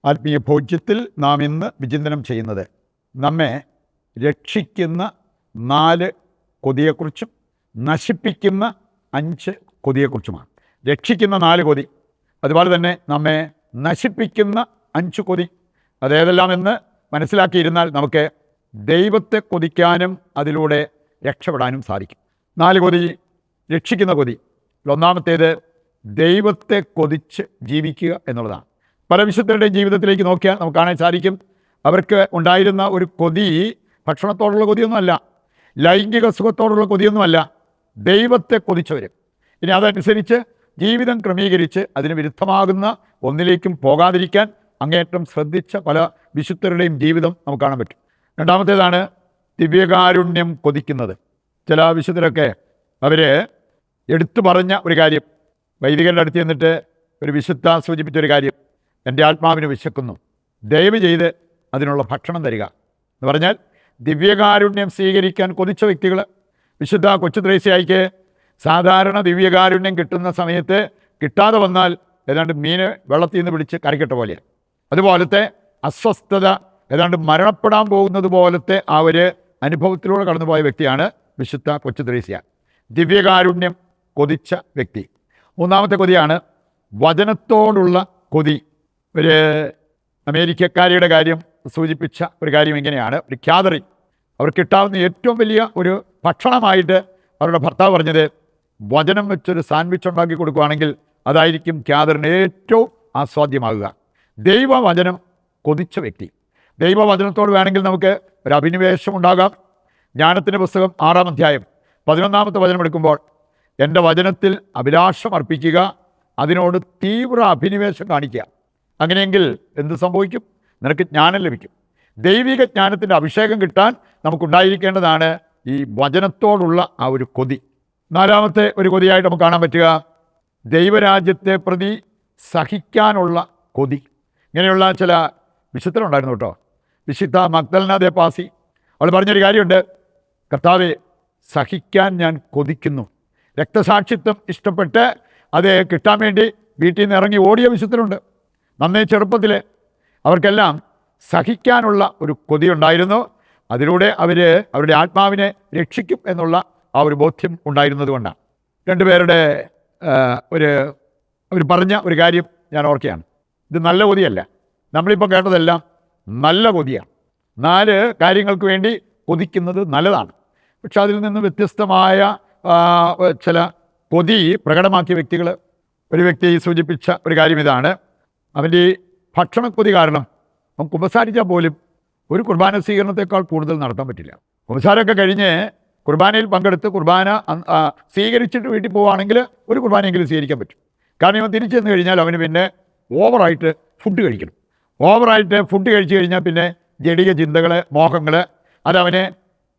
ആത്മീയ ഭോജ്യത്തിൽ നാം ഇന്ന് വിചിന്തനം ചെയ്യുന്നത് നമ്മെ രക്ഷിക്കുന്ന 4 കൊതിയെക്കുറിച്ചും നശിപ്പിക്കുന്ന 5 കൊതിയെക്കുറിച്ചുമാണ്. രക്ഷിക്കുന്ന 4 കൊതി, അതുപോലെ തന്നെ നമ്മെ നശിപ്പിക്കുന്ന 5 കൊതി, അതേതെല്ലാം എന്ന് മനസ്സിലാക്കിയിരുന്നാൽ നമുക്ക് ദൈവത്തെ കൊതിക്കാനും അതിലൂടെ രക്ഷപ്പെടാനും സാധിക്കും. 4 കൊതി. രക്ഷിക്കുന്ന കൊതി, ഒന്നാമത്തേത് ദൈവത്തെ കൊതിച്ച് ജീവിക്കുക എന്നുള്ളതാണ്. പല വിശുദ്ധരുടെയും ജീവിതത്തിലേക്ക് നോക്കിയാൽ നമുക്ക് കാണാൻ സാധിക്കും, അവർക്ക് ഉണ്ടായിരുന്ന ഒരു കൊതി ഭക്ഷണത്തോടുള്ള കൊതിയൊന്നുമല്ല, ലൈംഗിക സുഖത്തോടുള്ള കൊതിയൊന്നുമല്ല, ദൈവത്തെ കൊതിച്ചവർ. ഇനി അതനുസരിച്ച് ജീവിതം ക്രമീകരിച്ച് അതിന് വിരുദ്ധമാകുന്ന ഒന്നിലേക്കും പോകാതിരിക്കാൻ അങ്ങേയറ്റം ശ്രദ്ധിച്ച പല വിശുദ്ധരുടെയും ജീവിതം നമുക്ക് കാണാൻ പറ്റും. രണ്ടാമത്തേതാണ് ദിവ്യകാരുണ്യം കൊതിക്കുന്നത്. ചില വിശുദ്ധരൊക്കെ അവർ എടുത്തു പറഞ്ഞ ഒരു കാര്യം, വൈദികരുടെ അടുത്ത് ചെന്നിട്ട് ഒരു വിശുദ്ധ സൂചിപ്പിച്ചൊരു കാര്യം, എൻ്റെ ആത്മാവിന് വിശക്കുന്നു, ദയവ് ചെയ്ത് അതിനുള്ള ഭക്ഷണം തരിക എന്ന് പറഞ്ഞാൽ ദിവ്യകാരുണ്യം സ്വീകരിക്കാൻ കൊതിച്ച വ്യക്തികൾ. വിശുദ്ധ കൊച്ചു ത്രേസ്യായിക്ക് സാധാരണ ദിവ്യകാരുണ്യം കിട്ടുന്ന സമയത്ത് കിട്ടാതെ വന്നാൽ ഏതാണ്ട് മീന് വെള്ളത്തിൽ നിന്ന് പിടിച്ച് കറിക്കട്ട പോലെയാണ്. അതുപോലത്തെ അസ്വസ്ഥത, ഏതാണ്ട് മരണപ്പെടാൻ പോകുന്നത് പോലത്തെ ആ ഒരു അനുഭവത്തിലൂടെ കടന്നുപോയ വ്യക്തിയാണ് വിശുദ്ധ കൊച്ചു ത്രേസ്യ. ദിവ്യകാരുണ്യം കൊതിച്ച വ്യക്തി. മൂന്നാമത്തെ കൊതിയാണ് വചനത്തോടുള്ള കൊതി. ഒരു അമേരിക്കക്കാരിയുടെ കാര്യം സൂചിപ്പിച്ച ഒരു കാര്യം ഇങ്ങനെയാണ്. ഒരു ക്യാതറി, അവർ കിട്ടാവുന്ന ഏറ്റവും വലിയ ഒരു ഭക്ഷണമായിട്ട് അവരുടെ ഭർത്താവ് പറഞ്ഞത്, വചനം വെച്ചൊരു സാൻഡ്വിച്ച് ഉണ്ടാക്കി കൊടുക്കുകയാണെങ്കിൽ അതായിരിക്കും ക്യാതറിന് ഏറ്റവും ആസ്വാദ്യമാകുക. ദൈവവചനം കൊതിച്ച വ്യക്തി. ദൈവവചനത്തോട് വേണമെങ്കിൽ നമുക്ക് ഒരു അഭിനിവേശം ഉണ്ടാകാം. ജ്ഞാനത്തിൻ്റെ പുസ്തകം 6-ാം അധ്യായം 11-ാമത്തെ വചനം എടുക്കുമ്പോൾ, എൻ്റെ വചനത്തിൽ അഭിലാഷം അർപ്പിക്കുക, അതിനോട് തീവ്ര അഭിനിവേശം കാണിക്കുക. അങ്ങനെയെങ്കിൽ എന്ത് സംഭവിക്കും? നിനക്ക് ജ്ഞാനം ലഭിക്കും. ദൈവിക ജ്ഞാനത്തിൻ്റെ അഭിഷേകം കിട്ടാൻ നമുക്കുണ്ടായിരിക്കേണ്ടതാണ് ഈ വചനത്തോടുള്ള ആ ഒരു കൊതി. 4-ാമത്തെ ഒരു കൊതിയായിട്ട് നമുക്ക് കാണാൻ പറ്റുക ദൈവരാജ്യത്തെ പ്രതി സഹിക്കാനുള്ള കൊതി. ഇങ്ങനെയുള്ള ചില വിശുദ്ധരുണ്ടായിരുന്നു കേട്ടോ. വിശുദ്ധ മഗ്ദലന ദേപ്പാസി, അവൾ പറഞ്ഞൊരു കാര്യമുണ്ട്, കർത്താവെ, സഹിക്കാൻ ഞാൻ കൊതിക്കുന്നു. രക്തസാക്ഷിത്വം ഇഷ്ടപ്പെട്ട് അത് കിട്ടാൻ വേണ്ടി വീട്ടിൽ നിന്ന് ഇറങ്ങി ഓടിയ വിശുദ്ധരുണ്ട്. നന്നേ ചെറുപ്പത്തിൽ അവർക്കെല്ലാം സഹിക്കാനുള്ള ഒരു കൊതിയുണ്ടായിരുന്നു. അതിലൂടെ അവരുടെ ആത്മാവിനെ രക്ഷിക്കും എന്നുള്ള ആ ഒരു ബോധ്യം ഉണ്ടായിരുന്നത് കൊണ്ടാണ്. 2 പേരുടെ അവർ പറഞ്ഞ ഒരു കാര്യം ഞാൻ ഓർക്കുകയാണ്. ഇത് നല്ല കൊതിയല്ല, നമ്മളിപ്പോൾ കേട്ടതെല്ലാം നല്ല കൊതിയാണ്. 4 കാര്യങ്ങൾക്ക് വേണ്ടി കൊതിക്കുന്നത് നല്ലതാണ്. പക്ഷെ അതിൽ നിന്ന് വ്യത്യസ്തമായ ചില കൊതി പ്രകടമാക്കിയ വ്യക്തികൾ. ഒരു വ്യക്തി സൂചിപ്പിച്ച ഒരു കാര്യം ഇതാണ്, അവൻ്റെ ഈ ഭക്ഷണക്കൊതി കാരണം അവൻ കുമ്പസാരിച്ചാൽ പോലും ഒരു കുർബാന സ്വീകരണത്തെക്കാൾ കൂടുതൽ നടത്താൻ പറ്റില്ല. കുമ്പസാരമൊക്കെ കഴിഞ്ഞ് കുർബാനയിൽ പങ്കെടുത്ത് കുർബാന സ്വീകരിച്ചിട്ട് വീട്ടിൽ പോവുകയാണെങ്കിൽ ഒരു കുർബാനയെങ്കിലും സ്വീകരിക്കാൻ പറ്റും. കാരണം ഇവൻ തിരിച്ചു ചെന്ന് കഴിഞ്ഞാൽ അവന് പിന്നെ ഓവറായിട്ട് ഫുഡ് കഴിക്കണം. ഓവറായിട്ട് ഫുഡ് കഴിച്ചു കഴിഞ്ഞാൽ പിന്നെ ജഡിക ചിന്തകൾ, മോഹങ്ങൾ, അതവനെ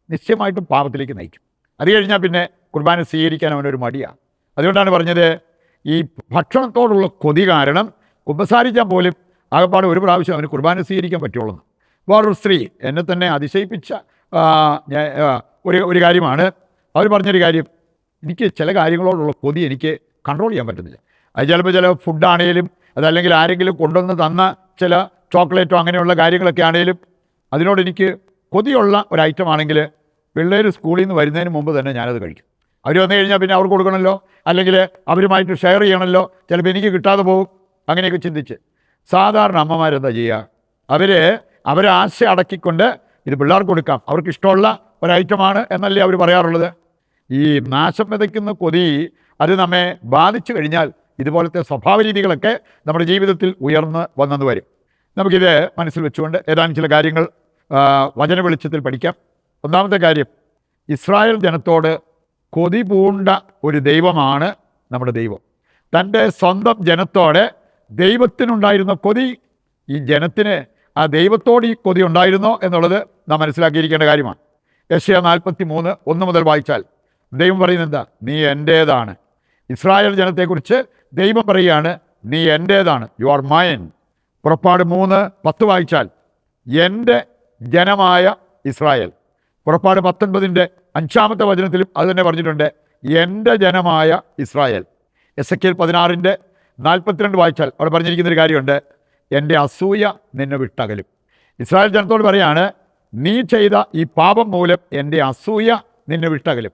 നിശ്ചയമായിട്ടും പാപത്തിലേക്ക് നയിക്കും. അത് കഴിഞ്ഞാൽ പിന്നെ കുർബാന സ്വീകരിക്കാൻ അവനൊരു മടിയാണ്. അതുകൊണ്ടാണ് പറഞ്ഞത്, ഈ ഭക്ഷണത്തോടുള്ള കൊതി കാരണം കുമ്പസാരിച്ചാൽ പോലും ആകപ്പാട് ഒരു പ്രാവശ്യം അവന് കുർബാന സ്വീകരിക്കാൻ പറ്റുള്ളൂ. വേറൊരു സ്ത്രീ എന്നെ തന്നെ അതിശയിപ്പിച്ച ഒരു കാര്യമാണ്. അവർ പറഞ്ഞൊരു കാര്യം, എനിക്ക് ചില കാര്യങ്ങളോടുള്ള കൊതി എനിക്ക് കൺട്രോൾ ചെയ്യാൻ പറ്റുന്നില്ല. അത് ചിലപ്പോൾ ചില ഫുഡാണേലും അതല്ലെങ്കിൽ ആരെങ്കിലും കൊണ്ടുവന്ന് തന്ന ചില ചോക്ലേറ്റോ അങ്ങനെയുള്ള കാര്യങ്ങളൊക്കെ ആണെങ്കിലും അതിനോട് എനിക്ക് കൊതിയുള്ള ഒരു ഐറ്റം ആണെങ്കിൽ പിള്ളേർ സ്കൂളിൽ നിന്ന് വരുന്നതിന് മുമ്പ് തന്നെ ഞാനത് കഴിക്കും. അവർ വന്നു കഴിഞ്ഞാൽ പിന്നെ അവർക്ക് കൊടുക്കണമല്ലോ, അല്ലെങ്കിൽ അവരുമായിട്ട് ഷെയർ ചെയ്യണമല്ലോ, ചിലപ്പോൾ എനിക്ക് കിട്ടാതെ പോകും. അങ്ങനെയൊക്കെ ചിന്തിച്ച് സാധാരണ അമ്മമാരെന്താ ചെയ്യുക? അവരെ ആശ അടക്കിക്കൊണ്ട് ഇത് പിള്ളേർക്ക് കൊടുക്കാം, അവർക്ക് ഇഷ്ടമുള്ള ഒരു ഐറ്റമാണ് എന്നല്ലേ അവർ പറയാറുള്ളത്. ഈ നാശം വിതയ്ക്കുന്ന കൊതി അത് നമ്മെ ബാധിച്ചു കഴിഞ്ഞാൽ ഇതുപോലത്തെ സ്വഭാവ രീതികളൊക്കെ നമ്മുടെ ജീവിതത്തിൽ ഉയർന്ന് വന്നെന്ന് വരും. നമുക്കിത് മനസ്സിൽ വെച്ചുകൊണ്ട് ഏതാനും ചില കാര്യങ്ങൾ വചന വെളിച്ചത്തിൽ പഠിക്കാം. ഒന്നാമത്തെ കാര്യം, ഇസ്രായേൽ ജനത്തോട് കൊതി പൂണ്ട ഒരു ദൈവമാണ് നമ്മുടെ ദൈവം. തൻ്റെ സ്വന്തം ജനത്തോടെ ദൈവത്തിനുണ്ടായിരുന്ന കൊതി, ഈ ജനത്തിന് ആ ദൈവത്തോട് ഈ കൊതി ഉണ്ടായിരുന്നോ എന്നുള്ളത് നാം മനസ്സിലാക്കിയിരിക്കേണ്ട കാര്യമാണ്. യെശയ്യാ 43:1 മുതൽ വായിച്ചാൽ ദൈവം പറയുന്നത് എന്താ? നീ എൻ്റേതാണ്. ഇസ്രായേൽ ജനത്തെക്കുറിച്ച് ദൈവം പറയുകയാണ്, നീ എൻ്റേതാണ്, യു ആർ മൈൻ. പുറപ്പാട് 3:10 വായിച്ചാൽ എൻ്റെ ജനമായ ഇസ്രായേൽ. പുറപ്പാട് 19-ന്റെ 5-ാമത്തെ വചനത്തിലും അത് തന്നെ പറഞ്ഞിട്ടുണ്ട്, എൻ്റെ ജനമായ ഇസ്രായേൽ. എസെക്കിയേൽ 16-ന്റെ 42 വായിച്ചാൽ അവിടെ പറഞ്ഞിരിക്കുന്നൊരു കാര്യമുണ്ട്, എൻ്റെ അസൂയ നിന്നെ വിട്ടകലും. ഇസ്രായേൽ ജനത്തോട് പറയാണ്, നീ ചെയ്ത ഈ പാപം മൂലം എൻ്റെ അസൂയ നിന്നെ വിട്ടകലും.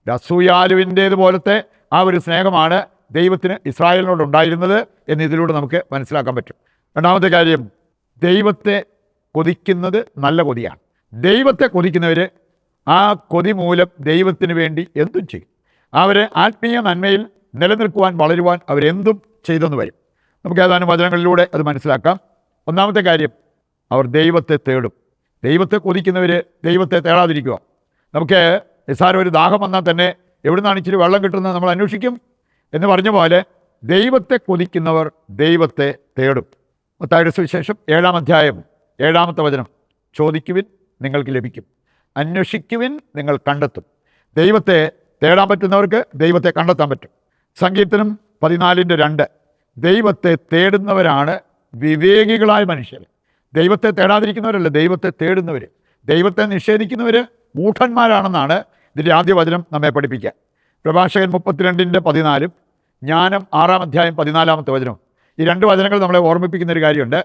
അസൂയാലുവിൻ്റേതുപോലത്തെ ആ ഒരു സ്നേഹമാണ് ദൈവത്തിന് ഇസ്രായേലിനോടുണ്ടായിരുന്നത് എന്ന് ഇതിലൂടെ നമുക്ക് മനസ്സിലാക്കാൻ പറ്റും. രണ്ടാമത്തെ കാര്യം, ദൈവത്തെ കൊതിക്കുന്നത് നല്ല കൊതിയാണ്. ദൈവത്തെ കൊതിക്കുന്നവർ ആ കൊതി മൂലം ദൈവത്തിന് വേണ്ടി എന്തും ചെയ്യും. അവരെ ആത്മീയ നന്മയിൽ നിലനിൽക്കുവാൻ, വളരുവാൻ അവരെന്തും ചെയ്തെന്ന് വരും. നമുക്ക് ഏതാനും വചനങ്ങളിലൂടെ അത് മനസ്സിലാക്കാം. ഒന്നാമത്തെ കാര്യം, അവർ ദൈവത്തെ തേടും. ദൈവത്തെ കൊതിക്കുന്നവർ ദൈവത്തെ തേടാതിരിക്കുക. നമുക്ക് നിസ്സാരം ഒരു ദാഹം വന്നാൽ തന്നെ എവിടെ നിന്നാണ് ഇച്ചിരി വെള്ളം കിട്ടുന്നത് നമ്മൾ അന്വേഷിക്കും എന്ന് പറഞ്ഞ പോലെ ദൈവത്തെ കൊതിക്കുന്നവർ ദൈവത്തെ തേടും. മത്തായിയുടെ സുവിശേഷം 7-ാം അധ്യായം 7-ാമത്തെ വചനം, ചോദിക്കുവിൻ നിങ്ങൾക്ക് ലഭിക്കും, അന്വേഷിക്കുവിൻ നിങ്ങൾ കണ്ടെത്തും. ദൈവത്തെ തേടാൻ പറ്റുന്നവർക്ക് ദൈവത്തെ കണ്ടെത്താൻ പറ്റും. സങ്കീർത്തനം 14:2, ദൈവത്തെ തേടുന്നവരാണ് വിവേകികളായ മനുഷ്യർ. ദൈവത്തെ തേടാതിരിക്കുന്നവരല്ല, ദൈവത്തെ തേടുന്നവർ. ദൈവത്തെ നിഷേധിക്കുന്നവർ മൂഢന്മാരാണെന്നാണ് ഇതിൻ്റെ ആദ്യ വചനം നമ്മെ പഠിപ്പിക്കുക. പ്രഭാഷകൻ 32:14, ജ്ഞാനം 6-ാം അധ്യായം 14-ാമത്തെ വചനം. ഈ രണ്ട് വചനങ്ങൾ നമ്മളെ ഓർമ്മിപ്പിക്കുന്ന ഒരു കാര്യമുണ്ട്.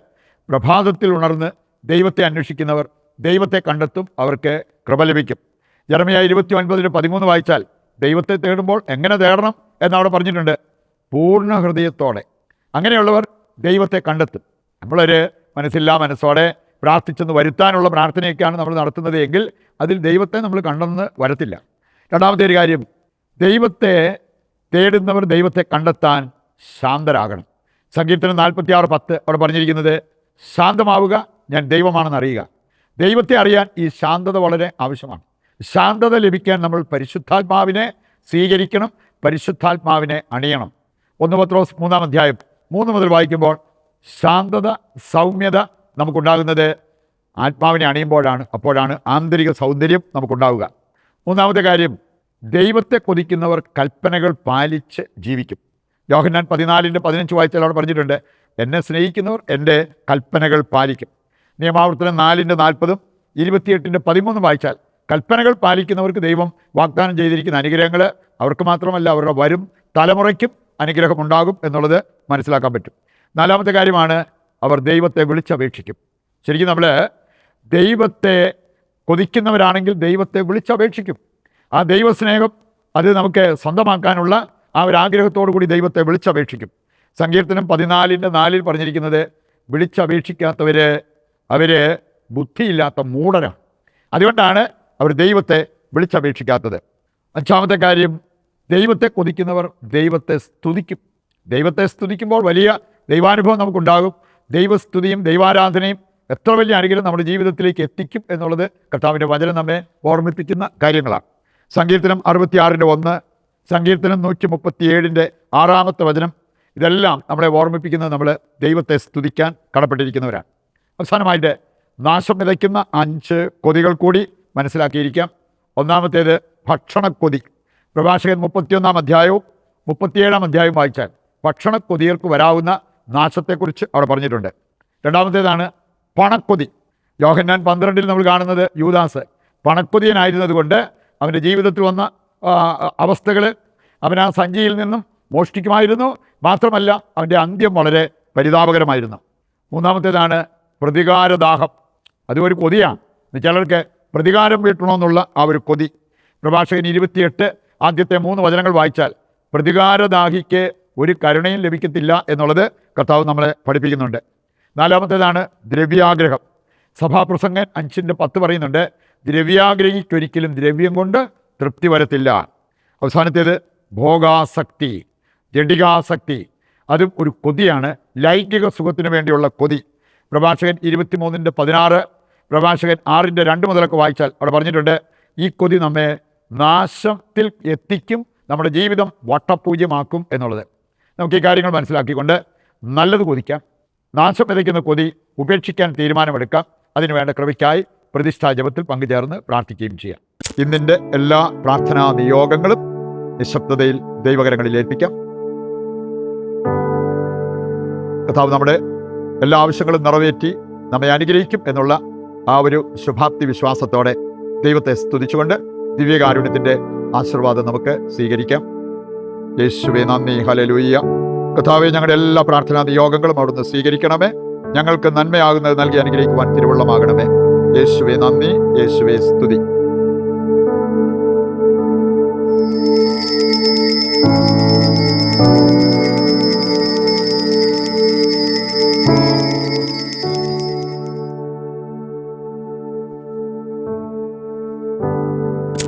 പ്രഭാതത്തിൽ ഉണർന്ന് ദൈവത്തെ അന്വേഷിക്കുന്നവർ ദൈവത്തെ കണ്ടെത്തും, അവർക്ക് കൃപ ലഭിക്കും. യെരമ്യാ 29:13 വായിച്ചാൽ ദൈവത്തെ തേടുമ്പോൾ എങ്ങനെ തേടണം എന്നവിടെ പറഞ്ഞിട്ടുണ്ട്. പൂർണ്ണ ഹൃദയത്തോടെ. അങ്ങനെയുള്ളവർ ദൈവത്തെ കണ്ടെത്തും. നമ്മളൊരു മനസ്സില്ലാ മനസ്സോടെ പ്രാർത്ഥിച്ചെന്ന് വരുത്താനുള്ള പ്രാർത്ഥനയൊക്കെയാണ് നമ്മൾ നടത്തുന്നത് എങ്കിൽ അതിൽ ദൈവത്തെ നമ്മൾ കണ്ടെന്ന് വരത്തില്ല. രണ്ടാമത്തെ ഒരു കാര്യം, ദൈവത്തെ തേടുന്നവർ ദൈവത്തെ കണ്ടെത്താൻ ശാന്തരാകണം. സങ്കീർത്തനം 46:10 അവിടെ പറഞ്ഞിരിക്കുന്നത്, ശാന്തമാവുക, ഞാൻ ദൈവമാണെന്ന് അറിയുക. ദൈവത്തെ അറിയാൻ ഈ ശാന്തത വളരെ ആവശ്യമാണ്. ശാന്തത ലഭിക്കാൻ നമ്മൾ പരിശുദ്ധാത്മാവിനെ സ്വീകരിക്കണം, പരിശുദ്ധാത്മാവിനെ അണിയണം. 1 പത്രോസ് 3-ാം അധ്യായം 3 മുതൽ വായിക്കുമ്പോൾ ശാന്തത, സൗമ്യത നമുക്കുണ്ടാകുന്നത് ആത്മാവിനെ അണിയുമ്പോഴാണ്. അപ്പോഴാണ് ആന്തരിക സൗന്ദര്യം നമുക്കുണ്ടാവുക. മൂന്നാമത്തെ കാര്യം, ദൈവത്തെ കൊതിക്കുന്നവർ കൽപ്പനകൾ പാലിച്ച് ജീവിക്കും. യോഹന്നാൻ 14:15 വായിച്ചാൽ അവിടെ പറഞ്ഞിട്ടുണ്ട്, എന്നെ സ്നേഹിക്കുന്നവർ എൻ്റെ കൽപ്പനകൾ പാലിക്കും. നിയമാവർത്തനം 4:40, 28:13 വായിച്ചാൽ കൽപ്പനകൾ പാലിക്കുന്നവർക്ക് ദൈവം വാഗ്ദാനം ചെയ്തിരിക്കുന്ന അനുഗ്രഹങ്ങൾ അവർക്ക് മാത്രമല്ല അവരുടെ വരും തലമുറയ്ക്കും അനുഗ്രഹമുണ്ടാകും എന്നുള്ളത് മനസ്സിലാക്കാൻ പറ്റും. നാലാമത്തെ കാര്യമാണ്, അവർ ദൈവത്തെ വിളിച്ചപേക്ഷിക്കും. ശരിക്കും നമ്മൾ ദൈവത്തെ കൊതിക്കുന്നവരാണെങ്കിൽ ദൈവത്തെ വിളിച്ചപേക്ഷിക്കും. ആ ദൈവസ്നേഹം അത് നമുക്ക് സ്വന്തമാക്കാനുള്ള ആ ഒരു ആഗ്രഹത്തോടു കൂടി ദൈവത്തെ വിളിച്ചപേക്ഷിക്കും. സങ്കീർത്തനം 14:4 പറഞ്ഞിരിക്കുന്നത്, വിളിച്ചപേക്ഷിക്കാത്തവർ അവർ ബുദ്ധിയില്ലാത്ത മൂഢരാണ്. അതുകൊണ്ടാണ് അവർ ദൈവത്തെ വിളിച്ചപേക്ഷിക്കാത്തത്. അഞ്ചാമത്തെ കാര്യം, ദൈവത്തെ കൊതിക്കുന്നവർ ദൈവത്തെ സ്തുതിക്കും. ദൈവത്തെ സ്തുതിക്കുമ്പോൾ വലിയ ദൈവാനുഭവം നമുക്കുണ്ടാകും. ദൈവസ്തുതിയും ദൈവാരാധനയും എത്ര വലിയ അനുഗ്രഹം നമ്മുടെ ജീവിതത്തിലേക്ക് എത്തിക്കും എന്നുള്ളത് കർത്താവിൻ്റെ വചനം നമ്മെ ഓർമ്മിപ്പിക്കുന്ന കാര്യങ്ങളാണ്. സങ്കീർത്തനം 66:1, സങ്കീർത്തനം 137:6 വചനം, ഇതെല്ലാം നമ്മളെ ഓർമ്മിപ്പിക്കുന്നത് നമ്മൾ ദൈവത്തെ സ്തുതിക്കാൻ കടപ്പെട്ടിരിക്കുന്നവരാണ്. അവസാനമായിട്ട് നാശം വിതയ്ക്കുന്ന 5 കൊതികൾ കൂടി മനസ്സിലാക്കിയിരിക്കാം. ഒന്നാമത്തേത് ഭക്ഷണക്കൊതി. പ്രഭാഷകൻ 31-ാം അധ്യായവും 37-ാം അധ്യായവും വായിച്ചാൽ ഭക്ഷണക്കൊതിയർക്ക് വരാവുന്ന നാശത്തെക്കുറിച്ച് അവിടെ പറഞ്ഞിട്ടുണ്ട്. രണ്ടാമത്തേതാണ് പണക്കൊതി. യോഹന്നാൻ 12 നമ്മൾ കാണുന്നത് യൂദാസ് പണക്കൊതിയനായിരുന്നത് കൊണ്ട് അവൻ്റെ ജീവിതത്തിൽ വന്ന അവസ്ഥകൾ അവൻ ആ സഞ്ചിയിൽ നിന്നും മോഷ്ടിക്കുമായിരുന്നു. മാത്രമല്ല അവൻ്റെ അന്ത്യം വളരെ പരിതാപകരമായിരുന്നു. മൂന്നാമത്തേതാണ് പ്രതികാരദാഹം. അതും ഒരു കൊതിയാണ്. ചിലർക്ക് പ്രതികാരം വീട്ടണമെന്നുള്ള ആ ഒരു കൊതി. പ്രഭാഷകൻ 28 ആദ്യത്തെ 3 വചനങ്ങൾ വായിച്ചാൽ പ്രതികാരദാഹിക്ക് ഒരു കരുണയും ലഭിക്കത്തില്ല എന്നുള്ളത് കർത്താവ് നമ്മളെ പഠിപ്പിക്കുന്നുണ്ട്. നാലാമത്തേതാണ് ദ്രവ്യാഗ്രഹം. സഭാപ്രസംഗൻ 5:10 പറയുന്നുണ്ട്, ദ്രവ്യാഗ്രഹിക്കൊരിക്കലും ദ്രവ്യം കൊണ്ട് തൃപ്തി വരത്തില്ല. അവസാനത്തേത് ഭോഗാസക്തി, ജഡികാസക്തി. അതും ഒരു കൊതിയാണ്, ലൈംഗിക സുഖത്തിന് വേണ്ടിയുള്ള കൊതി. പ്രഭാഷകൻ 23:16, പ്രഭാഷകൻ 6:2 മുതലൊക്കെ വായിച്ചാൽ അവിടെ പറഞ്ഞിട്ടുണ്ട്, ഈ കൊതി നമ്മെ നാശത്തിൽ എത്തിക്കും, നമ്മുടെ ജീവിതം വട്ടപൂജ്യമാക്കും എന്നുള്ളത്. നമുക്ക് ഈ കാര്യങ്ങൾ മനസ്സിലാക്കിക്കൊണ്ട് നല്ലത് കൊതിക്കാം. നാശം വിതയ്ക്കുന്ന കൊതി ഉപേക്ഷിക്കാൻ തീരുമാനമെടുക്കാം. അതിനുവേണ്ട കൃപയ്ക്കായി പ്രതിഷ്ഠാ ജപത്തിൽ പങ്കുചേർന്ന് പ്രാർത്ഥിക്കുകയും ചെയ്യാം. ഇന്നിൻ്റെ എല്ലാ പ്രാർത്ഥനാ നിയോഗങ്ങളും നിശബ്ദതയിൽ ദൈവകരങ്ങളിൽ ഏൽപ്പിക്കാം. കർത്താവ് നമ്മുടെ എല്ലാ ആവശ്യങ്ങളും നിറവേറ്റി നമ്മെ അനുഗ്രഹിക്കും എന്നുള്ള ആ ഒരു ശുഭാപ്തി വിശ്വാസത്തോടെ ദൈവത്തെ സ്തുതിച്ചുകൊണ്ട് ദിവ്യകാരുണ്യത്തിൻ്റെ ആശീർവാദം നമുക്ക് സ്വീകരിക്കാം. യേശുവേ നന്ദി, ഹല്ലേലൂയ. കർത്താവേ, ഞങ്ങളുടെ എല്ലാ പ്രാർത്ഥനാ നിയോഗങ്ങളും അവിടുന്ന് സ്വീകരിക്കണമേ. ഞങ്ങൾക്ക് നന്മയാകുന്നത് നൽകി അനുഗ്രഹിക്കുവാൻ തിരുവള്ളമാകണമേ. യേശുവേ നന്ദി, യേശുവേ സ്തുതി.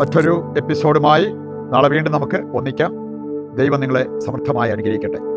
മറ്റൊരു എപ്പിസോഡുമായി നാളെ വീണ്ടും നമുക്ക് ഒന്നിക്കാം. ദൈവം നിങ്ങളെ സമൃദ്ധമായി അനുഗ്രഹിക്കട്ടെ.